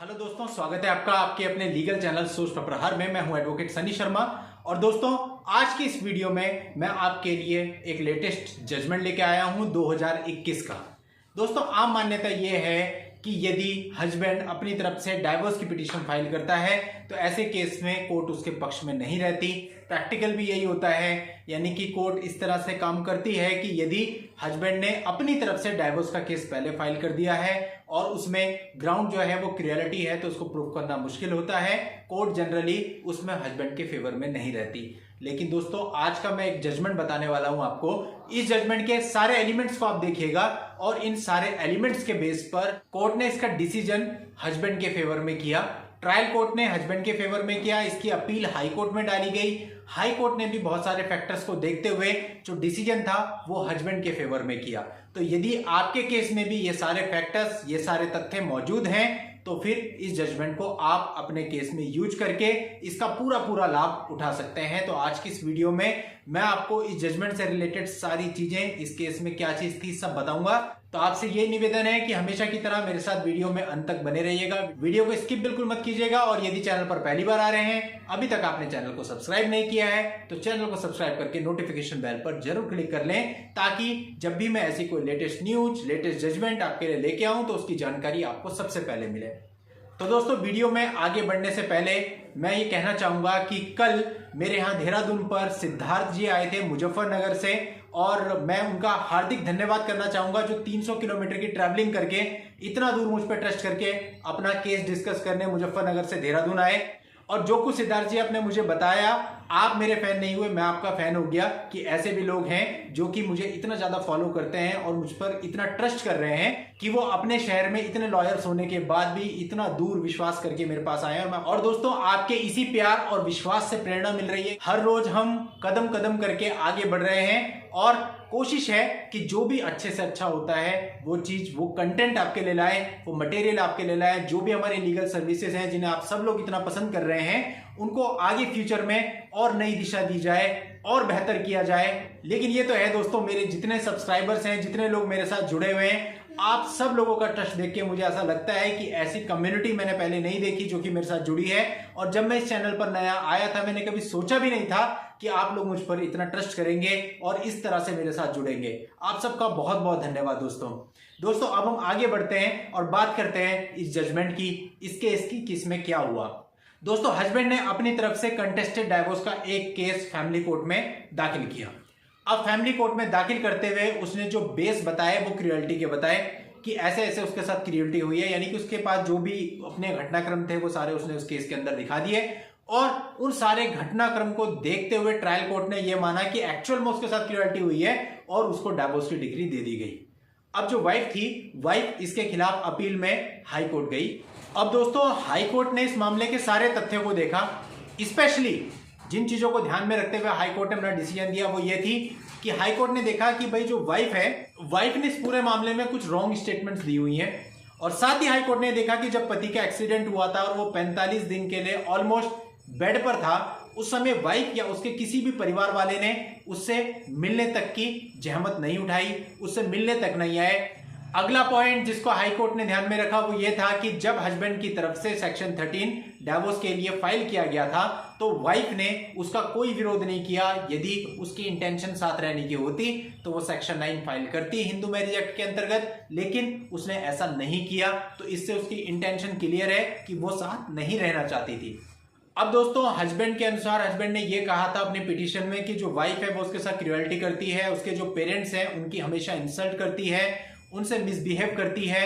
Hello दोस्तों, स्वागत है आपका आपके अपने लीगल चैनल सोर्स पर प्रहार में। मैं हूं एडवोकेट सनी शर्मा। और दोस्तों, आज की इस वीडियो में मैं आपके लिए एक लेटेस्ट जजमेंट लेके आया हूं 2021 का। दोस्तों, आम मान्यता यह है कि यदि हस्बैंड अपनी तरफ से डाइवोर्स की पिटीशन फाइल करता है तो ऐसे केस में कोर्ट उसके पक्ष में नहीं रहती। प्रैक्टिकल भी यही होता है, यानी कि कोर्ट इस तरह से काम करती है कि यदि हस्बैंड ने अपनी तरफ से डाइवोर्स का केस पहले फाइल कर दिया है और उसमें ग्राउंड जो है वो क्रियलिटी है तो उसको प्रूव करना मुश्किल होता है, कोर्ट जनरली उसमें हस्बैंड के फेवर में नहीं रहती। लेकिन दोस्तों, आज का मैं एक जजमेंट बताने वाला हूं आपको। इस जजमेंट के सारे एलिमेंट्स को आप देखिएगा और इन सारे एलिमेंट्स के बेस पर कोर्ट ने इसका डिसीजन हस्बैंड के फेवर में किया। ट्रायल कोर्ट ने हस्बैंड के फेवर में किया, इसकी अपील हाई कोर्ट में डाली गई। हाई कोर्ट ने भी बहुत सारे फैक्टर्स को देखते हुए जो डिसीजन था वो हस्बैंड के फेवर में किया। तो यदि आपके केस में भी ये सारे फैक्टर्स, ये सारे तथ्य मौजूद हैं तो फिर इस जजमेंट को आप अपने केस में यूज करके इसका पूरा लाभ उठा सकते हैं। तो आज की इस वीडियो में मैं आपको इस जजमेंट से रिलेटेड सारी चीजें, इस केस में क्या चीज थी, सब बताऊंगा। तो आपसे ये निवेदन है कि हमेशा की तरह मेरे साथ वीडियो में अंत तक बने रहिएगा, वीडियो को स्किप बिल्कुल मत कीजिएगा। और यदि चैनल पर पहली बार आ रहे हैं, अभी तक आपने चैनल को सब्सक्राइब नहीं किया है तो चैनल को सब्सक्राइब करके नोटिफिकेशन बेल पर जरूर क्लिक कर लें, ताकि जब भी मैं ऐसी कोई लेटेस्ट न्यूज, लेटेस्ट जजमेंट आपके लिए लेके आऊं तो उसकी जानकारी आपको सबसे पहले मिले। तो दोस्तों, वीडियो में आगे बढ़ने से पहले मैं ये कहना चाहूंगा कि कल मेरे यहाँ देहरादून पर सिद्धार्थ जी आए थे मुजफ्फरनगर से, और मैं उनका हार्दिक धन्यवाद करना चाहूंगा जो 300 किलोमीटर की ट्रैवलिंग करके इतना दूर मुझ पर ट्रस्ट करके अपना केस डिस्कस करने मुजफ्फरनगर से देहरादून आए। और जो कुछ सिद्धार्थ जी आपने मुझे बताया, आप मेरे फैन नहीं हुए, मैं आपका फैन हो गया कि ऐसे भी लोग हैं जो कि मुझे इतना ज्यादा फॉलो करते हैं और मुझ पर इतना ट्रस्ट कर रहे हैं कि वो अपने शहर में इतने लॉयर्स होने के बाद भी इतना दूर विश्वास करके मेरे पास आए हैं। और दोस्तों, आपके इसी प्यार और विश्वास से प्रेरणा मिल रही है। हर रोज हम कदम कदम करके आगे बढ़ रहे हैं और कोशिश है कि जो भी अच्छे से अच्छा होता है वो चीज, वो कंटेंट आपके लिए लाए, वो मटेरियल आपके लिए लाए। जो भी हमारे लीगल सर्विसेज हैं जिन्हें आप सब लोग इतना पसंद कर रहे हैं, उनको आगे फ्यूचर में और नई दिशा दी जाए और बेहतर किया जाए। लेकिन ये तो है दोस्तों, मेरे जितने सब्सक्राइबर्स हैं, जितने लोग मेरे साथ जुड़े हुए हैं, आप सब लोगों का ट्रस्ट देख के मुझे ऐसा लगता है कि ऐसी कम्युनिटी मैंने पहले नहीं देखी जो कि मेरे साथ जुड़ी है। और जब मैं इस चैनल पर नया आया था, मैंने कभी सोचा भी नहीं था कि आप लोग मुझ पर इतना ट्रस्ट करेंगे और इस तरह से मेरे साथ जुड़ेंगे। आप सबका बहुत बहुत धन्यवाद दोस्तों। अब हम आगे बढ़ते हैं और बात करते हैं इस जजमेंट की, इस केस की, किस में क्या हुआ। दोस्तों, हस्बैंड ने अपनी तरफ से कंटेस्टेड डाइवोर्स का एक केस फैमिली कोर्ट में दाखिल किया। अब फैमिली कोर्ट में दाखिल करते हुए उसने जो बेस बताए वो क्रियलिटी के बताए कि ऐसे ऐसे उसके साथ क्रियलिटी हुई है, यानी कि उसके पास जो भी अपने घटनाक्रम थे वो सारे उसने उस केस के अंदर दिखा दिए। और उन सारे घटनाक्रम को देखते हुए ट्रायल कोर्ट ने यह माना कि एक्चुअल में उसके साथ क्रियलिटी हुई है और उसको डाइवोर्स की डिग्री दे दी गई। अब जो वाइफ थी, वाइफ इसके खिलाफ अपील में हाई कोर्ट गई। अब दोस्तों, हाई कोर्ट ने इस मामले के सारे तथ्यों को देखा। स्पेशली जिन चीजों को ध्यान में रखते हुए हाई कोर्ट ने अपना डिसीजन दिया वो ये थी कि हाई कोर्ट ने देखा कि भाई जो वाइफ है, वाइफ ने इस पूरे मामले में कुछ रॉन्ग स्टेटमेंट्स दी हुई हैं। और साथ ही हाई कोर्ट ने देखा कि जब पति का एक्सीडेंट हुआ था और वो 45 दिन के लिए ऑलमोस्ट बेड पर था, उस समय वाइफ या उसके किसी भी परिवार वाले ने उससे मिलने तक की जहमत नहीं उठाई, उससे मिलने तक नहीं आए। अगला पॉइंट जिसको हाई कोर्ट ने ध्यान में रखा वो ये था कि जब हस्बैंड की तरफ से सेक्शन 13 डाइवोर्स के लिए फाइल किया गया था तो वाइफ ने उसका कोई विरोध नहीं किया। यदि उसकी इंटेंशन साथ रहने की होती तो वो सेक्शन 9 फाइल करती हिंदू मैरिज एक्ट के अंतर्गत, लेकिन उसने ऐसा नहीं किया। तो इससे उसकी इंटेंशन क्लियर है कि वो साथ नहीं रहना चाहती थी। अब दोस्तों, हस्बैंड के अनुसार हस्बैंड ने ये कहा था अपनी पिटीशन में कि जो वाइफ है वो उसके साथ क्रूएल्टी करती है, उसके जो पेरेंट्स हैं उनकी हमेशा इंसल्ट करती है, उनसे मिसबिहेव करती है,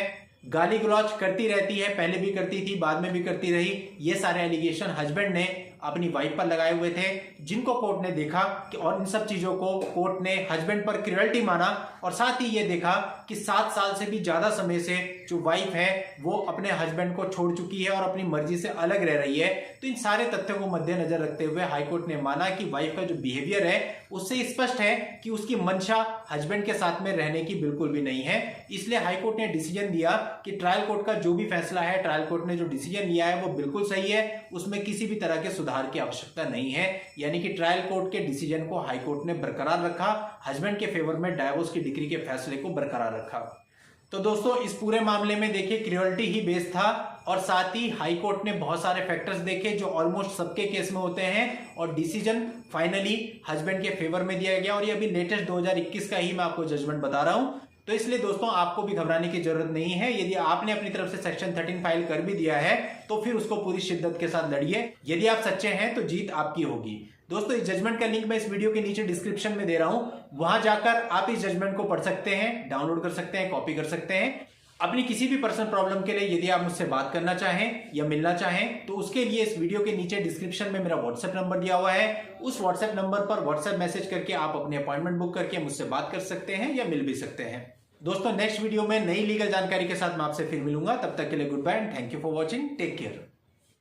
गाली गलौज करती रहती है, पहले भी करती थी, बाद में भी करती रही। ये सारे एलिगेशन हस्बैंड ने अपनी वाइफ पर लगाए हुए थे, जिनको कोर्ट ने देखा कि, और इन सब चीजों को कोर्ट ने हस्बैंड पर क्रूएल्टी माना। और साथ ही ये देखा कि 7 साल से भी ज्यादा समय से जो वाइफ है वो अपने हस्बैंड को छोड़ चुकी है और अपनी मर्जी से अलग रह रही है। तो इन सारे तथ्यों को मद्देनजर रखते हुए हाईकोर्ट ने माना कि वाइफ का जो बिहेवियर है उससे स्पष्ट है कि उसकी मंशा हस्बैंड के साथ में रहने की बिल्कुल भी नहीं है। इसलिए हाईकोर्ट ने डिसीजन दिया कि ट्रायल कोर्ट का जो भी फैसला है, ट्रायल कोर्ट ने जो डिसीजन लिया है वो बिल्कुल सही है, उसमें किसी भी तरह के सुधार की आवश्यकता नहीं है। यानी कि ट्रायल कोर्ट के डिसीजन को हाई कोर्ट ने बरकरार रखा, हस्बैंड के फेवर में डाइवोर्स की डिग्री के फैसले को बरकरार रखा। तो दोस्तों, इस पूरे मामले में देखिए क्रूएल्टी ही बेस था और साथ ही हाई कोर्ट ने बहुत सारे फैक्टर्स देखे जो ऑलमोस्ट सबके केस में होते हैं और डिसीजन फाइनली हस्बैंड के फेवर में दिया गया। और ये अभी लेटेस्ट 2021 का ही मैं आपको जजमेंट बता रहा हूं। तो इसलिए दोस्तों आपको भी घबराने की जरूरत नहीं है। यदि आपने अपनी तरफ से सेक्शन 13 फाइल कर भी दिया है तो फिर उसको पूरी शिद्दत के साथ लड़िए। यदि आप सच्चे हैं तो जीत आपकी होगी। दोस्तों इस जजमेंट का लिंक मैं इस वीडियो के नीचे डिस्क्रिप्शन में दे रहा हूं, वहां जाकर आप इस जजमेंट को पढ़ सकते हैं, डाउनलोड कर सकते हैं, कॉपी कर सकते हैं। अपनी किसी भी पर्सनल प्रॉब्लम के लिए यदि आप मुझसे बात करना चाहें या मिलना चाहें तो उसके लिए इस वीडियो के नीचे डिस्क्रिप्शन में मेरा व्हाट्सएप नंबर दिया हुआ है। उस व्हाट्सएप नंबर पर व्हाट्सएप मैसेज करके आप अपनी अपॉइंटमेंट बुक करके मुझसे बात कर सकते हैं या मिल भी सकते हैं। दोस्तों नेक्स्ट वीडियो में नई लीगल जानकारी के साथ मैं आपसे फिर मिलूंगा। तब तक के लिए goodbye and thank you for watching. Take care.